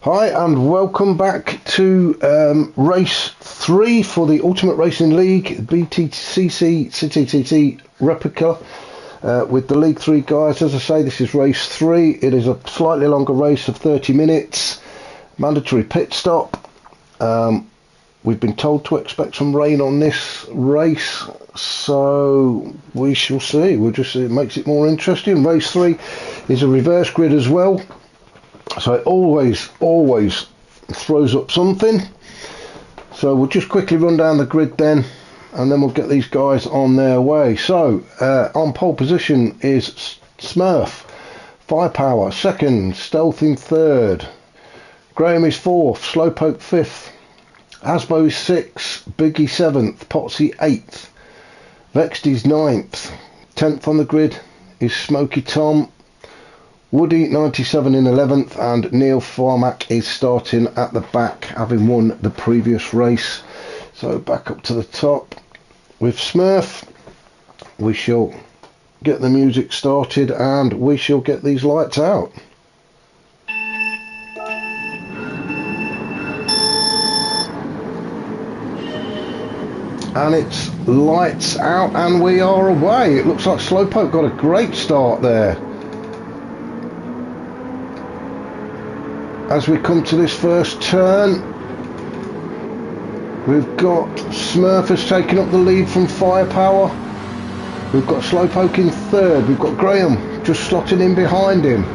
Hi and welcome back to race 3 for the Ultimate Racing League btcc CTTT replica with the League 3 guys. As I say, this is race 3. It is a slightly longer race of 30 minutes, mandatory pit stop. We've been told to expect some rain on this race, so we shall see. It makes it more interesting. Race 3 is a reverse grid as well, so it always throws up something. So we'll just quickly run down the grid then, and then we'll get these guys on their way. So on pole position is Smurf, Firepower second, Stealth in third, Graham is fourth, Slowpoke fifth, Asbo is 6th, Biggie 7th, Potsy 8th, Vexed is 9th, 10th on the grid is Smoky Tom, Woody 97 in 11th, and Neil Farmack is starting at the back, having won the previous race. So back up to the top with Smurf. We shall get the music started and we shall get these lights out. And it's lights out and we are away. It looks like Slowpoke got a great start there. As we come to this first turn, we've got Smurf has taken up the lead from Firepower. We've got Slowpoke in third. We've got Graham just slotting in behind him.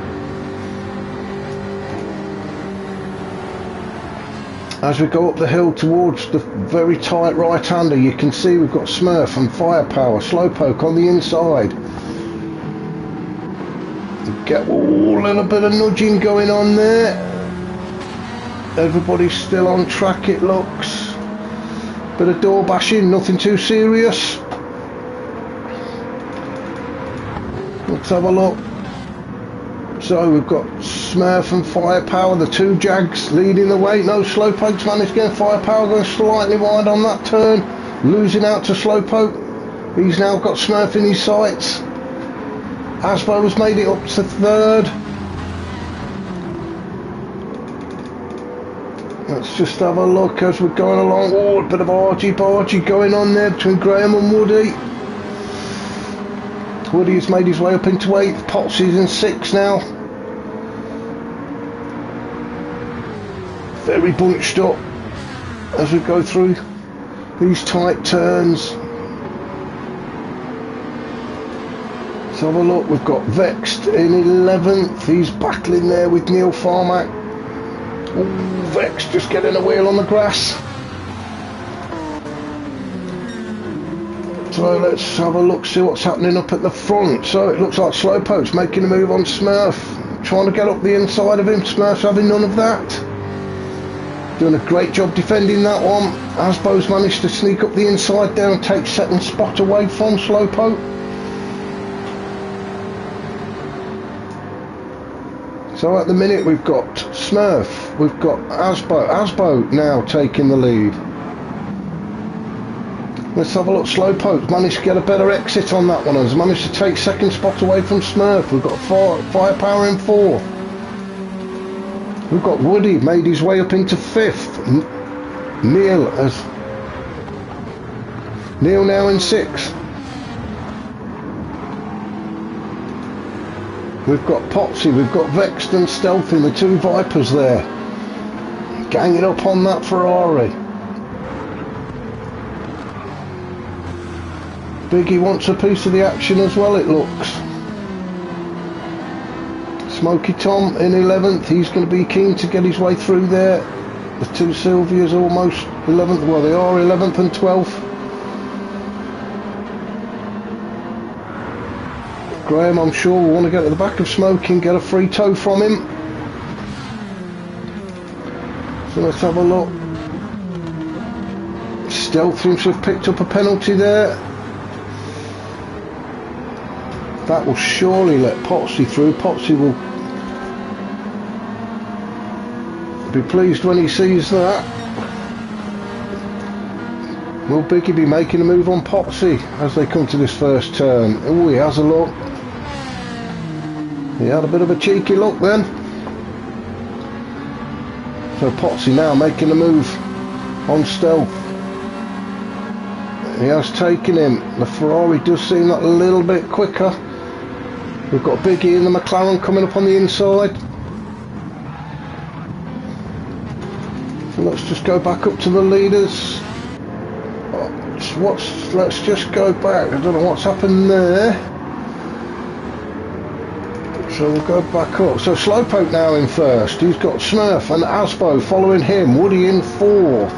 As we go up the hill towards the very tight right-hander, you can see we've got Smurf and Firepower, Slowpoke on the inside. Get a little bit of nudging going on there. Everybody's still on track, it looks. Bit of door bashing, nothing too serious. Let's have a look. So we've got Smurf and Firepower, the two Jags leading the way. No, Slowpoke's managed to get Firepower going slightly wide on that turn, losing out to Slowpoke. He's now got Smurf in his sights. Asbo has made it up to third. Let's just have a look as we're going along. Oh, a bit of argy-bargy going on there between Graham and Woody. Woody has made his way up into 8th. Potsy's in 6th now. Very bunched up as we go through these tight turns. Let's have a look. We've got Vexed in 11th. He's battling there with Neil Farmack. Ooh, Vex just getting a wheel on the grass. So let's have a look, see what's happening up at the front. So it looks like Slowpoke's making a move on Smurf, trying to get up the inside of him. Smurf's having none of that. Doing a great job defending that one. Asbo's managed to sneak up the inside there and take second spot away from Slowpoke. So at the minute we've got Smurf, we've got Asbo now taking the lead. Let's have a look. Slowpoke managed to get a better exit on that one, has managed to take second spot away from Smurf. We've got Firepower in 4th. We've got Woody made his way up into 5th. Neil now in 6th. We've got Potsy, we've got Vexed and Stealth in, the two Vipers there, ganging up on that Ferrari. Biggie wants a piece of the action as well, it looks. Smoky Tom in 11th, he's going to be keen to get his way through there. The two Sylvias almost 11th, well they are 11th and 12th. Graham, I'm sure, will want to get to the back of Smoky and get a free toe from him. So let's have a look. Stealth seems to have picked up a penalty there. That will surely let Potsy through. Potsy will be pleased when he sees that. Will Biggie be making a move on Potsy as they come to this first turn? Oh, he has a look. He had a bit of a cheeky look then. So Potsy now making a move on stealth. He has taken him. The Ferrari does seem like a little bit quicker. We've got Biggie and the McLaren coming up on the inside. So let's just go back up to the leaders. Let's just go back. I don't know what's happened there. So we'll go back up. So Slowpoke now in first. He's got Smurf and Asbo following him. Woody in fourth.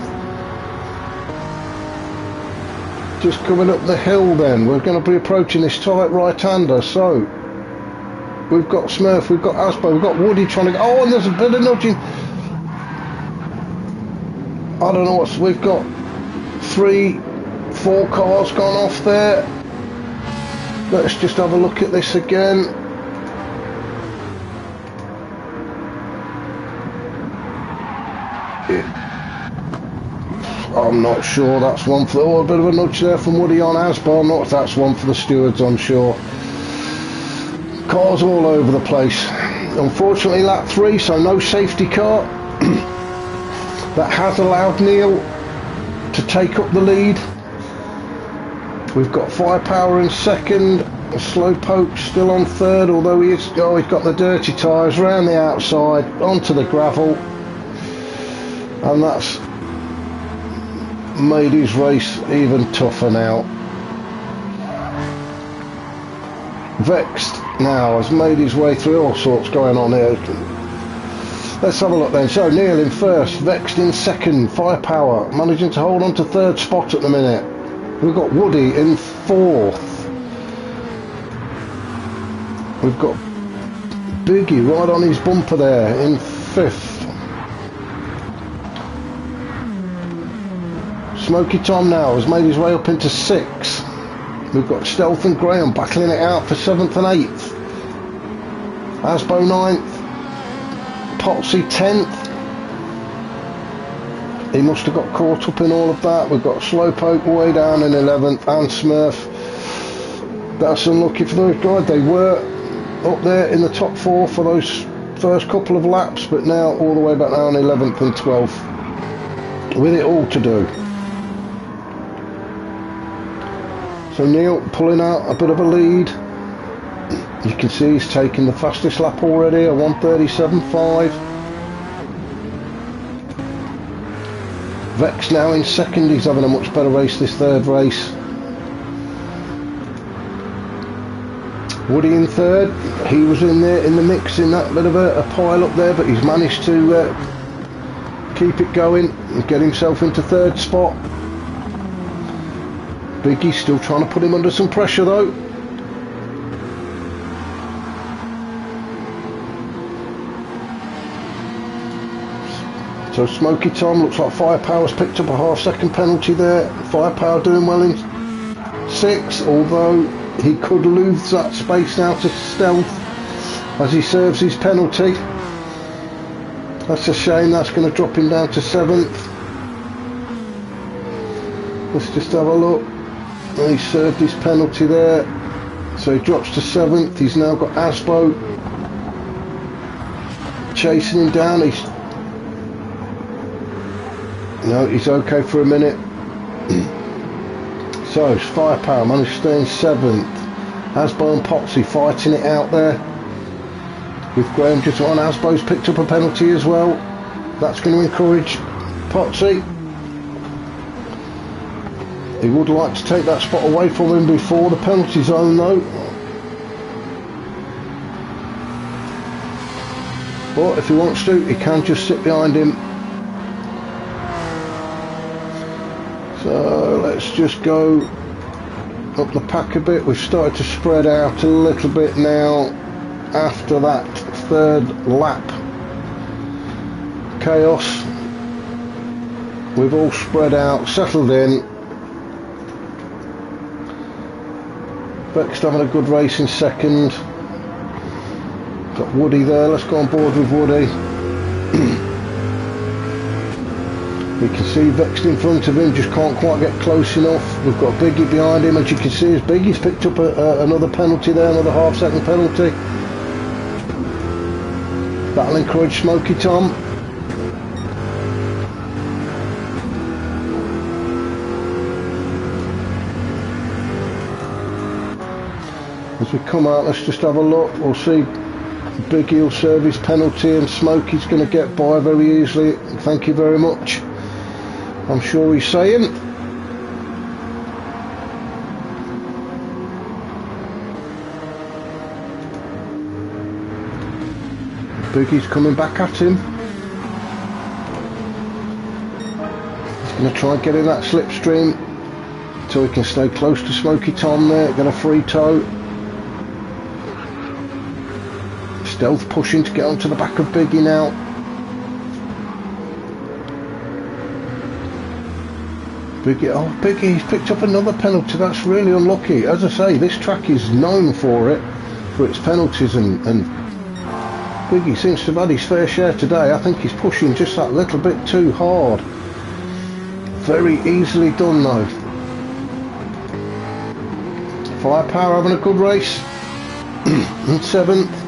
Just coming up the hill then. We're going to be approaching this tight right-hander. So we've got Smurf, we've got Asbo, we've got Woody trying to go. Oh, and there's a bit of nudging. I don't know what's... We've got 3-4 cars gone off there. Let's just have a look at this again. I'm not sure. That's one for... Oh, a bit of a nudge there from Woody on Asbo. Not if that's one for the stewards, I'm sure. Cars all over the place. Unfortunately, lap 3, so no safety car. That has allowed Neil to take up the lead. We've got Firepower in second. Slowpoke still on third, although he's got the dirty tyres around the outside onto the gravel, and that's made his race even tougher now. Vexed now has made his way through. All sorts going on here. Let's have a look then. So Neil in first, Vexed in second, Firepower managing to hold on to third spot at the minute. We've got Woody in fourth. We've got Biggie right on his bumper there in fifth. Smoky Tom now has made his way up into sixth. We've got Stealth and Graham battling it out for 7th and 8th. Asbo 9th. Potsy 10th. He must have got caught up in all of that. We've got Slowpoke way down in 11th and Smurf. That's unlucky for those guys. They were up there in the top 4 for those first couple of laps, but now all the way back down 11th and 12th with it all to do. So Neil pulling out a bit of a lead. You can see he's taken the fastest lap already, a 1:37.5. Vex now in second. He's having a much better race this third race. Woody in third. He was in there in the mix in that bit of a pile up there, but he's managed to keep it going and get himself into third spot. Biggie's still trying to put him under some pressure though. So Smoky Tom, looks like Firepower's picked up a half-second penalty there. Firepower doing well in 6th, although he could lose that space now to Stealth as he serves his penalty. That's a shame. That's going to drop him down to 7th. Let's just have a look. He served his penalty there, so he drops to 7th. He's now got Asbo chasing him down. He's okay for a minute. So Firepower managed to stay in 7th. Asbo and Potsy fighting it out there. With Graham just on, Asbo's picked up a penalty as well. That's going to encourage Potsy. He would like to take that spot away from him before the penalty zone though. But if he wants to, he can just sit behind him. So let's just go up the pack a bit. We've started to spread out a little bit now after that third lap chaos. We've all spread out, settled in. Vexed having a good race in second. Got Woody there. Let's go on board with Woody. We can see Vexed in front of him, just can't quite get close enough. We've got Biggie behind him, as you can see, as Biggie's picked up another penalty there, another half-second penalty. That'll encourage Smoky Tom. As we come out, let's just have a look. We'll see Biggie will serve his penalty and Smokey's going to get by very easily. Thank you very much, I'm sure he's saying. Biggie's coming back at him. He's going to try and get in that slipstream so he can stay close to Smokey Tom there. Get a free toe. Stealth pushing to get onto the back of Biggie now. Biggie, he's picked up another penalty. That's really unlucky. As I say, this track is known for its penalties, and Biggie seems to have had his fair share today. I think he's pushing just that little bit too hard. Very easily done though. Firepower having a good race. In 7th.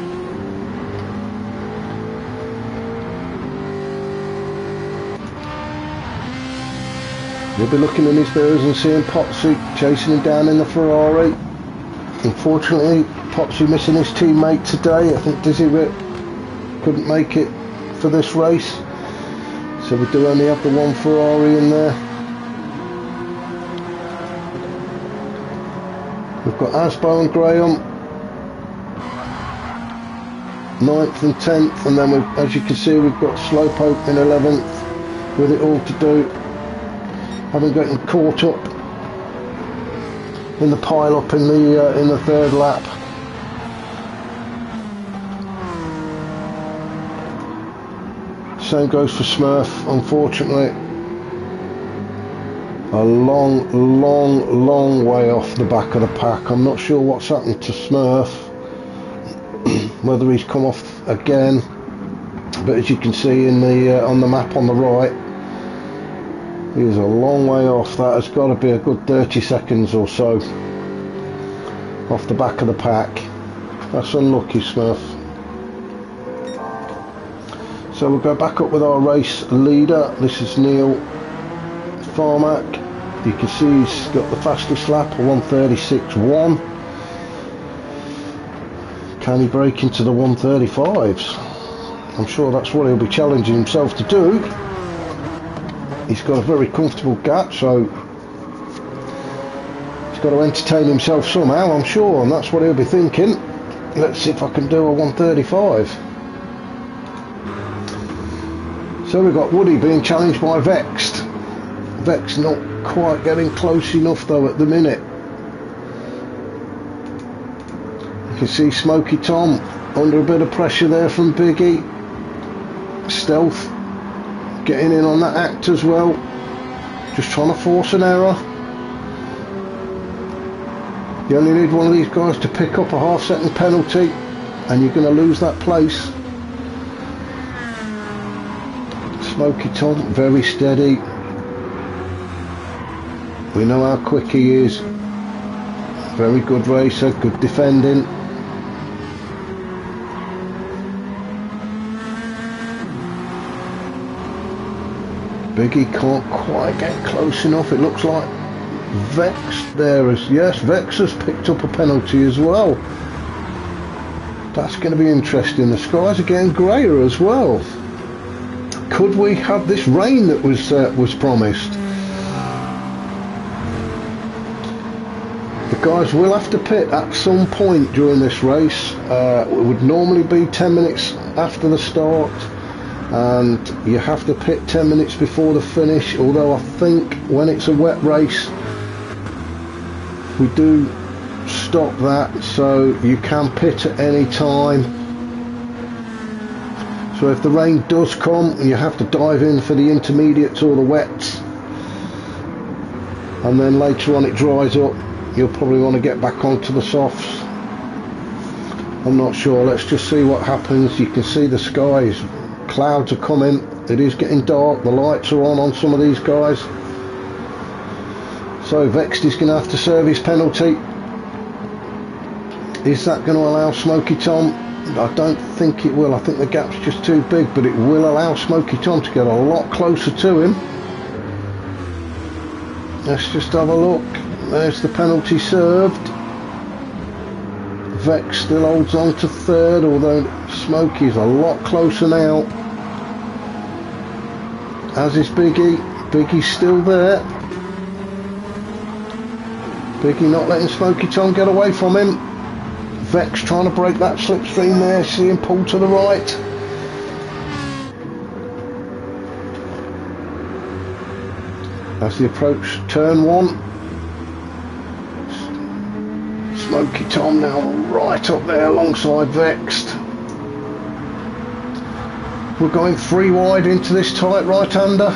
He'll be looking in his mirrors and seeing Potsy chasing him down in the Ferrari. Unfortunately, Potsy missing his teammate today. I think Dizzy Rip couldn't make it for this race, so we do only have the one Ferrari in there. We've got Asbo and Graham 9th and 10th, and then as you can see, we've got Slowpoke in 11th with it all to do, having gotten caught up in the pile up in the 3rd lap. Same goes for Smurf, unfortunately. A long way off the back of the pack. I'm not sure what's happened to Smurf, whether he's come off again, but as you can see in the on the map on the right, he's a long way off. That has got to be a good 30 seconds or so off the back of the pack. That's unlucky, Smurf. So we'll go back up with our race leader. This is Neil Farmack. You can see he's got the fastest lap, 1:36.1. Can he break into the 1:35s? I'm sure that's what he'll be challenging himself to do. He's got a very comfortable gap, so he's got to entertain himself somehow, I'm sure, and that's what he'll be thinking. Let's see if I can do a 1:35. So we've got Woody being challenged by Vexed. Vex not quite getting close enough though at the minute. You can see Smokey Tom under a bit of pressure there from Biggie. Stealth getting in on that act as well, just trying to force an error. You only need one of these guys to pick up a half-second penalty and you're going to lose that place. Smokey Tom, very steady. We know how quick he is. Very good racer, good defending. Biggie can't quite get close enough. It looks like Vex there is, yes, Vex has picked up a penalty as well. That's going to be interesting. The skies are getting greyer as well. Could we have this rain that was promised? The guys will have to pit at some point during this race. It would normally be 10 minutes after the start, and you have to pit 10 minutes before the finish, although I think when it's a wet race we do stop that, so you can pit at any time. So if the rain does come, you have to dive in for the intermediates or the wets, and then later on it dries up, you'll probably want to get back onto the softs. I'm not sure. Let's just see what happens. You can see the skies, clouds are coming. It is getting dark. The lights are on some of these guys. So Vexed is going to have to serve his penalty. Is that going to allow Smokey Tom? I don't think it will. I think the gap's just too big, but it will allow Smokey Tom to get a lot closer to him. Let's just have a look. There's the penalty served. Vex still holds on to third, although Smokey's a lot closer now. As is Biggie. Biggie's still there. Biggie not letting Smokey Tom get away from him. Vex trying to break that slipstream there. See him pull to the right. As they approach turn 1. Smokey Tom now right up there alongside Vexed. We're going 3 wide into this tight right-hander.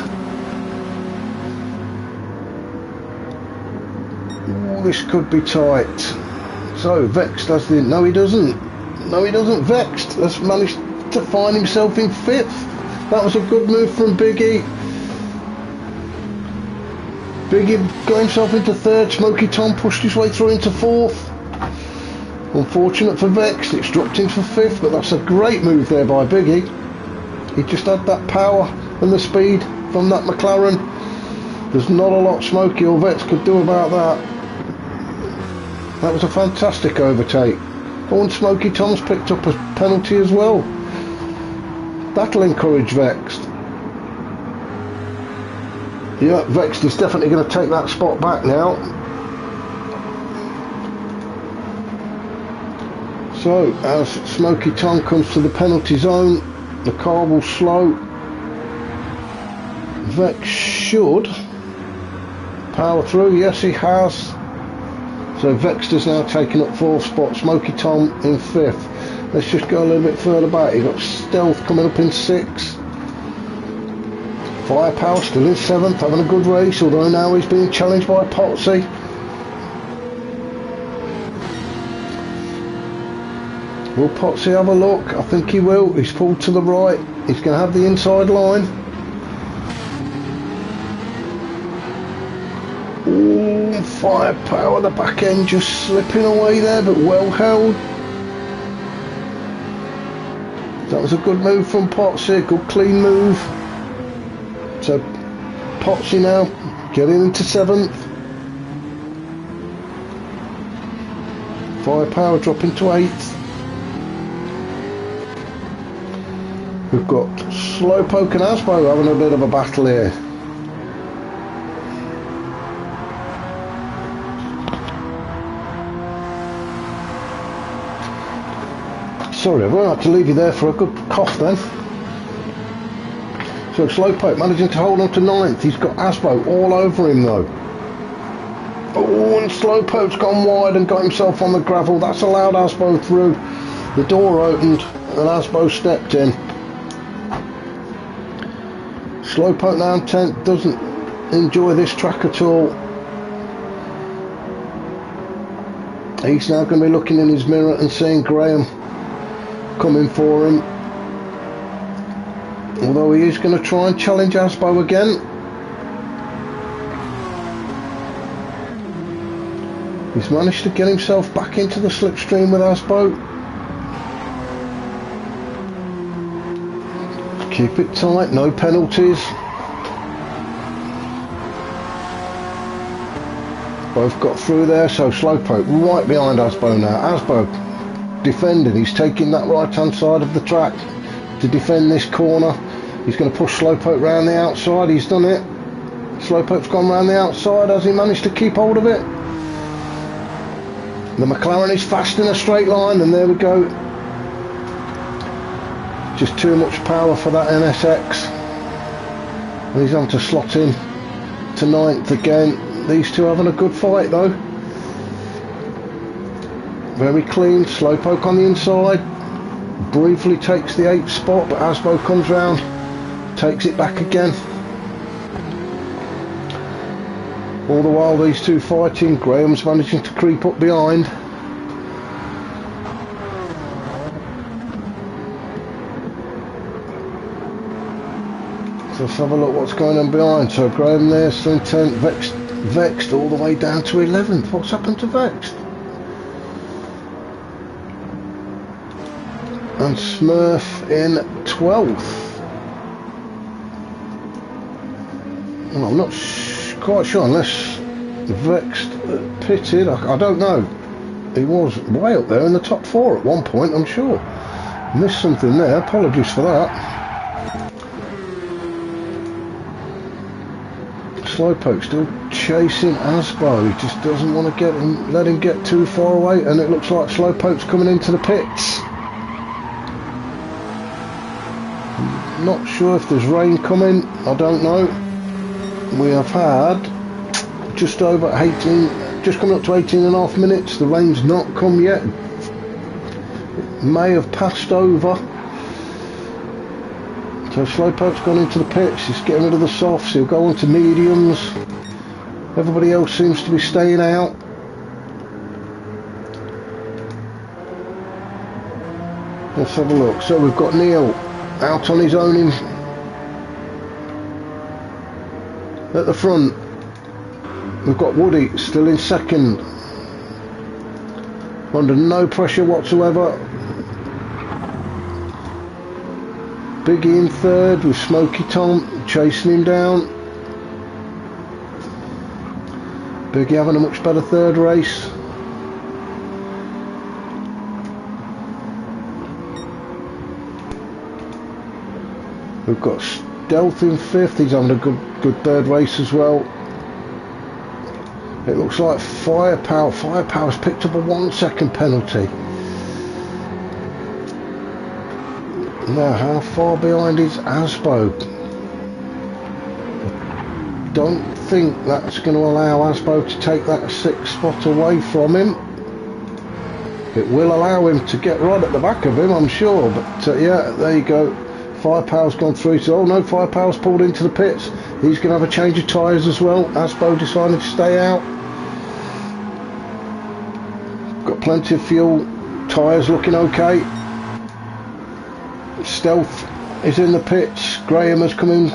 Oh, this could be tight. So Vexed has the... No, he doesn't. No, he doesn't. Vexed has managed to find himself in 5th. That was a good move from Biggie. Biggie got himself into 3rd. Smokey Tom pushed his way through into 4th. Unfortunate for Vexed, it's dropped him for 5th, but that's a great move there by Biggie. He just had that power and the speed from that McLaren. There's not a lot Smokey or Vex could do about that. That was a fantastic overtake. Oh, and Smokey Tom's picked up a penalty as well. That'll encourage Vexed. Yeah, Vexed is definitely going to take that spot back now. So, as Smokey Tom comes to the penalty zone, the car will slow. Vex should power through. Yes, he has. So Vex is now taking up 4th spot. Smokey Tom in 5th. Let's just go a little bit further back. You've got Stealth coming up in 6th. Firepower still in 7th, having a good race, although now he's being challenged by Potsy. Will Potsy have a look? I think he will. He's pulled to the right. He's going to have the inside line. Ooh, Firepower, the back end just slipping away there, but well held. That was a good move from Potsy, a good clean move. So Potsy now getting into 7th. Firepower dropping to 8th. We've got Slowpoke and Asbo having a bit of a battle here. Sorry, I'm going to have to leave you there for a good cough then. So Slowpoke managing to hold on to 9th. He's got Asbo all over him though. Oh, and Slowpoke's gone wide and got himself on the gravel. That's allowed Asbo through. The door opened and Asbo stepped in. Slowpoke now in 10th, doesn't enjoy this track at all. He's now going to be looking in his mirror and seeing Graham coming for him. Although he is going to try and challenge Asbo again. He's managed to get himself back into the slipstream with Asbo. Keep it tight, no penalties. Both got through there, so Slowpoke right behind Asbo now. Asbo defending, he's taking that right hand side of the track to defend this corner. He's going to push Slowpoke round the outside. He's done it. Slowpoke's gone round the outside. Has he managed to keep hold of it? The McLaren is fast in a straight line, and there we go. Just too much power for that NSX. And he's on to slot in to 9th again. These two having a good fight though. Very clean. Slowpoke on the inside. Briefly takes the 8th spot, but Asbo comes round, takes it back again. All the while these two fighting, Graham's managing to creep up behind. So let's have a look what's going on behind. So Graham there, still in 10th, Vexed all the way down to 11th. What's happened to Vexed? And Smurf in 12th. Well, I'm not quite sure unless Vexed pitted. I don't know. He was way up there in the top 4 at one point, I'm sure. Missed something there, apologies for that. Slowpoke still chasing Asbo. He just doesn't want to let him get too far away, and it looks like Slowpoke's coming into the pits. Not sure if there's rain coming, I don't know. We have had just over 18, just coming up to 18.5 minutes. The rain's not come yet. It may have passed over. So Slowpoke's gone into the pits. He's getting rid of the softs. He'll go on to mediums. Everybody else seems to be staying out. Let's have a look. So we've got Neil out on his own at the front. We've got Woody still in second, under no pressure whatsoever. Biggie in third with Smoky Tom chasing him down. Biggie having a much better third race. We've got Stealth in fifth. He's having a good third race as well. It looks like Firepower's picked up a 1 second penalty. Now, how far behind is Asbo? I don't think that's going to allow Asbo to take that 6th spot away from him. It will allow him to get right at the back of him, I'm sure. But yeah, there you go. Firepower's gone through. So, oh no, Firepower's pulled into the pits. He's going to have a change of tyres as well. Asbo decided to stay out. Got plenty of fuel. Tyres looking okay. Stealth is in the pits. Graham has come in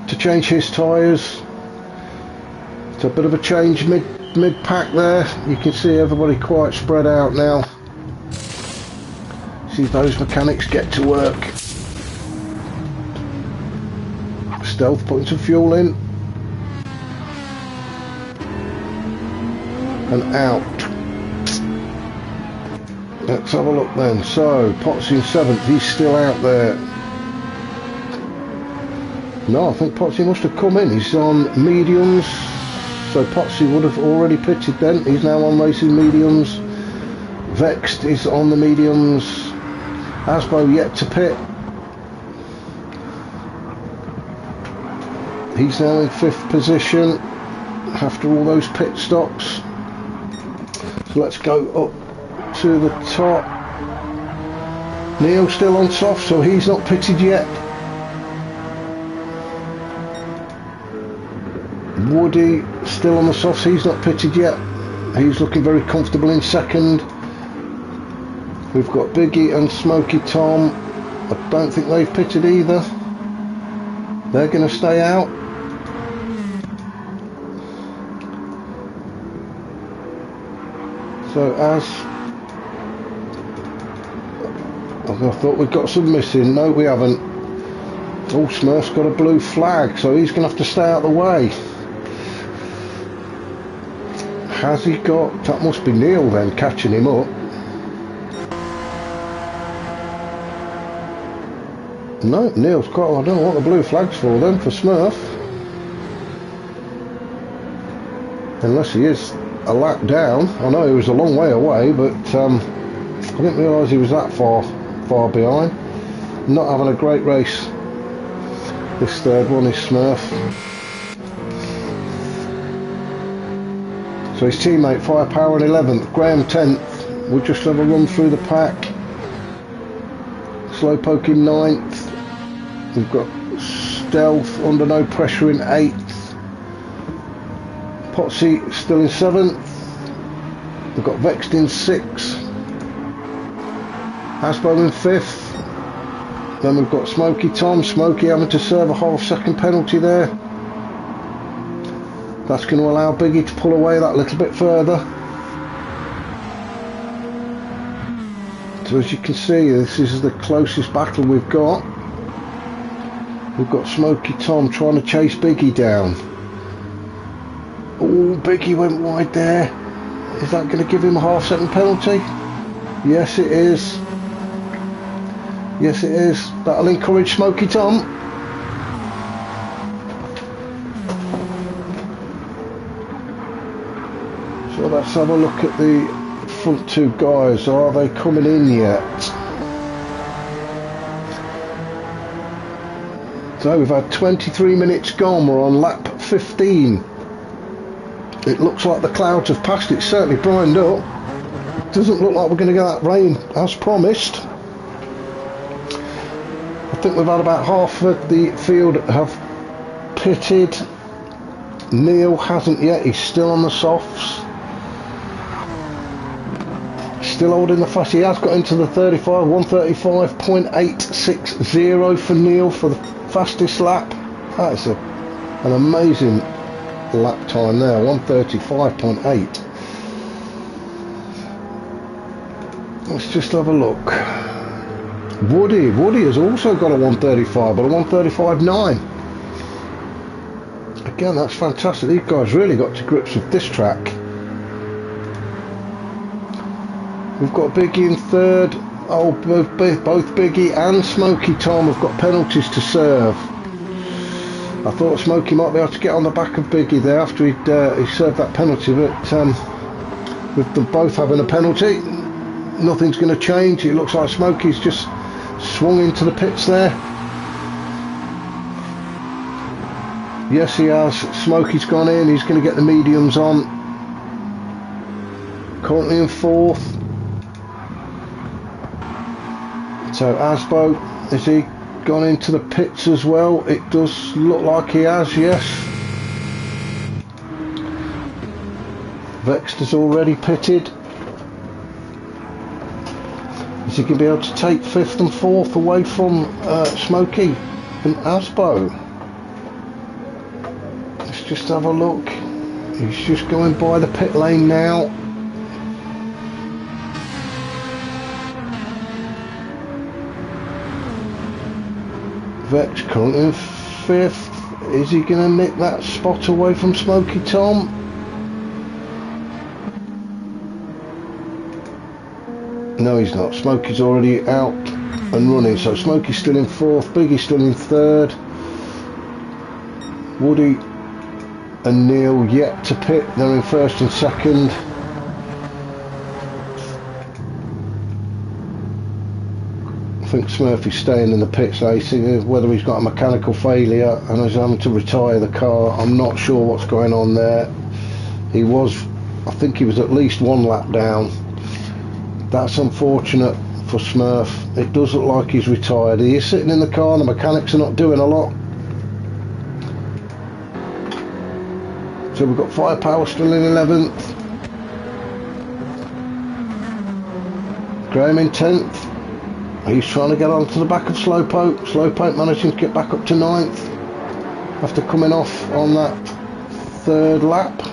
to change his tyres. It's a bit of a change mid-pack there. You can see everybody quite spread out now. See those mechanics get to work. Stealth putting some fuel in. And out. Let's have a look then. So, Potts in 7th, he's still out there. No, I think Potsy must have come in. He's on mediums. So Potsy would have already pitted then. He's now on racing mediums. Vexed is on the mediums. Asbo yet to pit. He's now in 5th position after all those pit stops. So let's go up to the top. Neil's still on soft, so he's not pitted yet. Woody still on the softs, he's not pitted yet. He's looking very comfortable in 2nd. We've got Biggie and Smoky Tom. I don't think they've pitted either. They're going to stay out. So as I thought we'd got some missing. No, we haven't. Oh, Smurf's got a blue flag, so he's going to have to stay out of the way. Has he got... That must be Neil then, catching him up. No, Neil's quite... I don't know what the blue flag's for then, for Smurf. Unless he is a lap down. I know he was a long way away, but I didn't realise he was that far behind. Not having a great race. This third one is Smurf. So his teammate Firepower in 11th, Graham 10th. We'll just have a run through the pack. Slowpoke in 9th. We've got Stealth under no pressure in 8th. Potsy still in 7th. We've got Vexed in 6th. Asbo in 5th. Then we've got Smoky Tom. Smoky having to serve a half-second penalty there. That's going to allow Biggie to pull away that little bit further. So as you can see, this is the closest battle we've got. We've got Smoky Tom trying to chase Biggie down. Oh, Biggie went wide there. Is that going to give him a half-second penalty? Yes, it is. Yes, it is. That'll encourage Smoky Tom. So let's have a look at the front two guys. Are they coming in yet? So we've had 23 minutes gone. We're on lap 15. It looks like the clouds have passed. It's certainly brightened up. It doesn't look like we're going to get that rain as promised. I think we've had about half of the field have pitted. Neil hasn't yet. He's still on the softs. Still holding the fast. He has got into the 35. 135.860 for Neil for the fastest lap. That's an amazing lap time there. 135.8. Let's just have a look. Woody has also got a 135, but a 135.9. Again, that's fantastic. These guys really got to grips with this track. We've got Biggie in third. Oh, both Biggie and Smoky Tom have got penalties to serve. I thought Smoky might be able to get on the back of Biggie there after he served that penalty, but with them both having a penalty, nothing's going to change. It looks like Smoky's just swung into the pits there. Yes, he has. Smoky's gone in. He's going to get the mediums on. Currently in fourth. So Asbo, has he gone into the pits as well? It does look like he has, yes. Vexter's already pitted. Is he going to be able to take fifth and fourth away from Smoky and Asbo? Let's just have a look. He's just going by the pit lane now. Vex currently in fifth. Is he going to nick that spot away from Smoky Tom? No, he's not. Smoky's already out and running, so Smoky's still in fourth. Biggie's still in third. Woody and Neil yet to pit. They're in first and second. I think Smurfy's staying in the pits racing, whether he's got a mechanical failure and is having to retire the car. I'm not sure what's going on there. I think he was at least one lap down. That's unfortunate for Smurf. It does look like he's retired. He is sitting in the car, the mechanics are not doing a lot. So we've got Firepower still in 11th. Graham in 10th. He's trying to get onto the back of Slowpoke. Slowpoke managing to get back up to 9th after coming off on that third lap.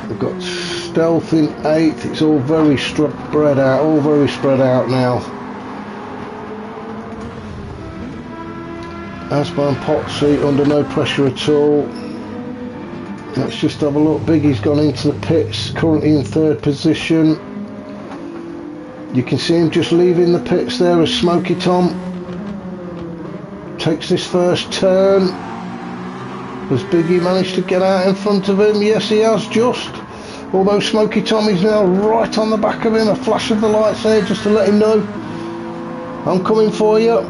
We've got Stealth in 8th. It's all very spread out. All very spread out now. Asbo and Potsy under no pressure at all. Let's just have a look. Biggie's gone into the pits, currently in third position. You can see him just leaving the pits there as Smoky Tom takes this first turn. Has Biggie managed to get out in front of him? Yes, he has just. Although Smoky Tom is now right on the back of him. A flash of the lights there just to let him know, I'm coming for you.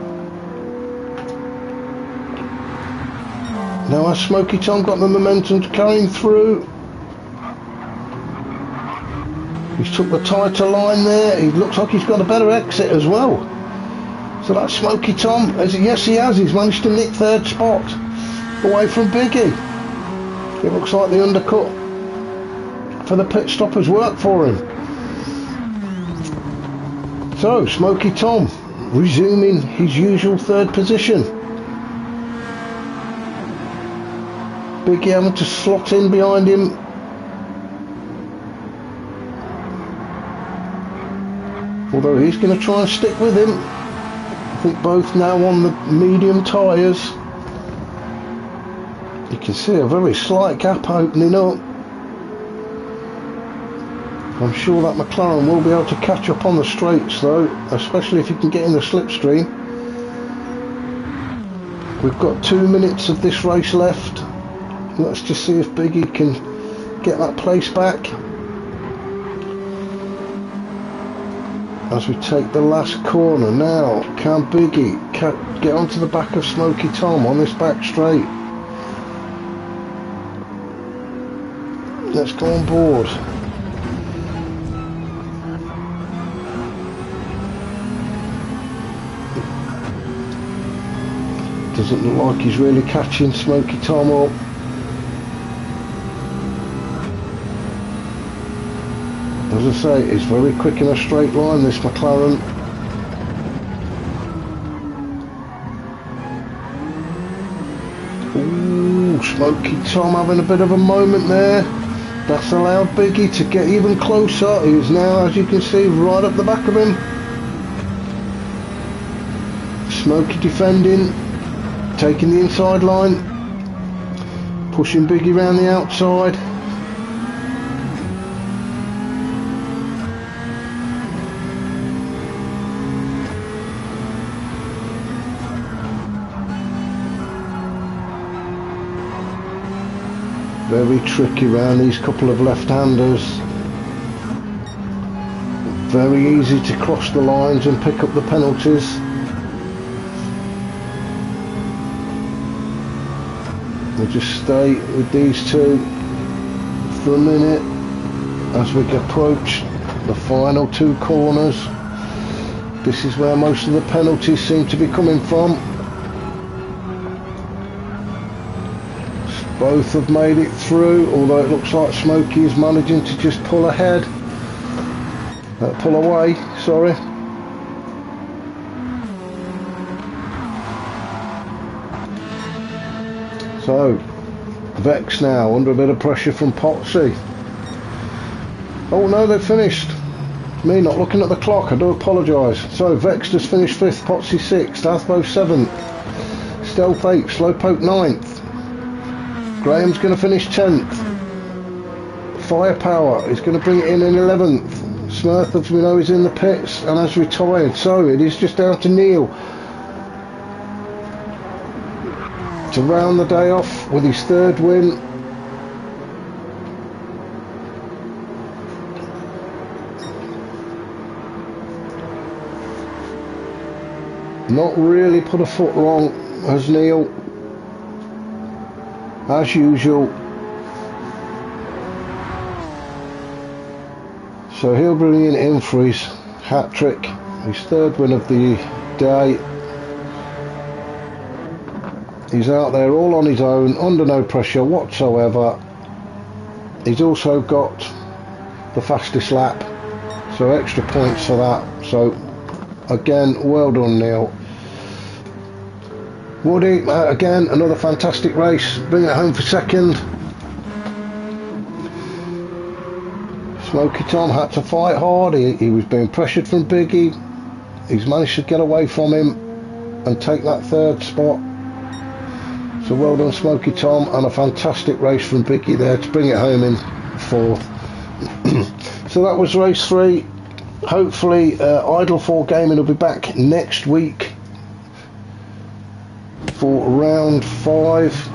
Now has Smoky Tom got the momentum to carry him through? He's took the tighter line there. He looks like he's got a better exit as well. So that's Smoky Tom. Yes, he has. He's managed to nick third spot away from Biggie. It looks like the undercut for the pit stop has worked for him. So Smoky Tom resuming his usual third position. Biggie having to slot in behind him. Although he's going to try and stick with him. I think both now on the medium tyres. You can see a very slight gap opening up. I'm sure that McLaren will be able to catch up on the straights though, especially if you can get in the slipstream. We've got 2 minutes of this race left. Let's just see if Biggie can get that place back as we take the last corner. Now, can Biggie get onto the back of Smoky Tom on this back straight? Let's go on board. Doesn't look like he's really catching Smoky Tom up. As I say, it's very quick in a straight line, this McLaren. Ooh, Smoky Tom having a bit of a moment there. That's allowed Biggie to get even closer. He is now, as you can see, right up the back of him. Smoky defending, taking the inside line, pushing Biggie around the outside. Very tricky around these couple of left-handers. Very easy to cross the lines and pick up the penalties. We'll just stay with these two for a minute as we approach the final 2 corners. This is where most of the penalties seem to be coming from. Both have made it through, although it looks like Smokey is managing to just pull ahead. Pull away, sorry. So, Vex now under a bit of pressure from Potsy. Oh no, they've finished. Me not looking at the clock, I do apologise. So, Vex just finished 5th, Potsy 6th, Athbo 7th, Stealth 8th, Slowpoke 9th. Graham's going to finish 10th. Firepower is going to bring it in 11th. Smurf, as we know, is in the pits and has retired. So it is just down to Neil to round the day off with his 3rd win. Not really put a foot wrong, has Neil. As usual. So he'll bring it in for his hat-trick, his 3rd win of the day. He's out there all on his own, under no pressure whatsoever. He's also got the fastest lap, so extra points for that. So again, well done Neil. Woody, again, another fantastic race, bring it home for 2nd. Smoky Tom had to fight hard, he was being pressured from Biggie. He's managed to get away from him and take that 3rd spot. So well done Smoky Tom, and a fantastic race from Biggie there to bring it home in 4th. So that was race 3. Hopefully Idle 4 Gaming will be back next week for round 5.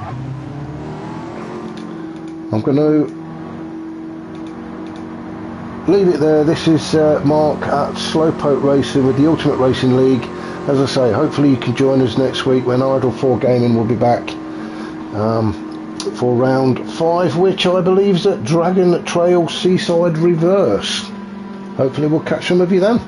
I'm going to leave it there. This is Mark at Slowpoke Racing with the Ultimate Racing League. As I say, hopefully you can join us next week when Idle 4 Gaming will be back for round 5, which I believe is at Dragon Trail Seaside Reverse. Hopefully we'll catch some of you then.